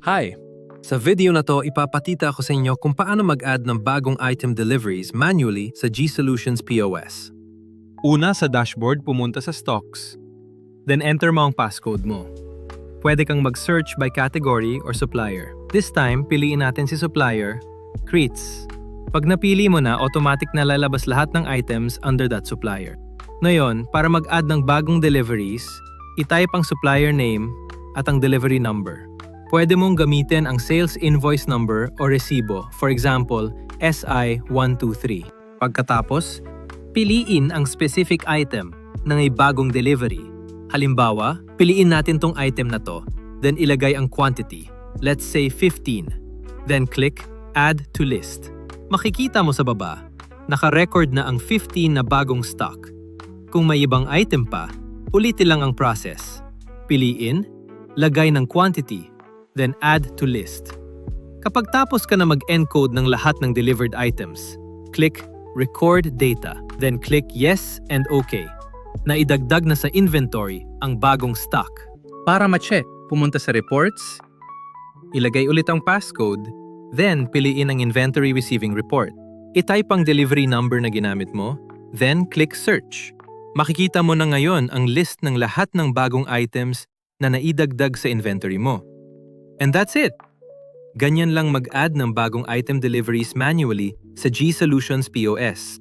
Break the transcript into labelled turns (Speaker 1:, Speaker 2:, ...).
Speaker 1: Hi! Sa video na to, ipapakita ko sa inyo kung paano mag-add ng bagong item deliveries manually sa G-Solutions POS.
Speaker 2: Una, sa dashboard, pumunta sa stocks. Then enter mo ang passcode mo. Pwede kang mag-search by category or supplier. This time, piliin natin si supplier, Creats. Pag napili mo na, automatic na lalabas lahat ng items under that supplier. Ngayon, para mag-add ng bagong deliveries, itype ang supplier name at ang delivery number. Pwede mong gamitin ang sales invoice number o resibo, for example, SI123. Pagkatapos, piliin ang specific item na may bagong delivery. Halimbawa, piliin natin tong item na to, then ilagay ang quantity, let's say 15. Then click Add to List. Makikita mo sa baba, naka-record na ang 15 na bagong stock. Kung may ibang item pa, ulitin lang ang process. Piliin, lagay ng quantity, then add to list. Kapag tapos ka na mag-encode ng lahat ng delivered items, click Record Data, then click Yes and OK. Naidagdag na sa inventory ang bagong stock.
Speaker 1: Para ma-check, pumunta sa Reports, ilagay ulit ang passcode, then piliin ang Inventory Receiving Report. I-type ang delivery number na ginamit mo, then click Search. Makikita mo na ngayon ang list ng lahat ng bagong items na naidagdag sa inventory mo. And that's it! Ganyan lang mag-add ng bagong item deliveries manually sa G-Solutions POS.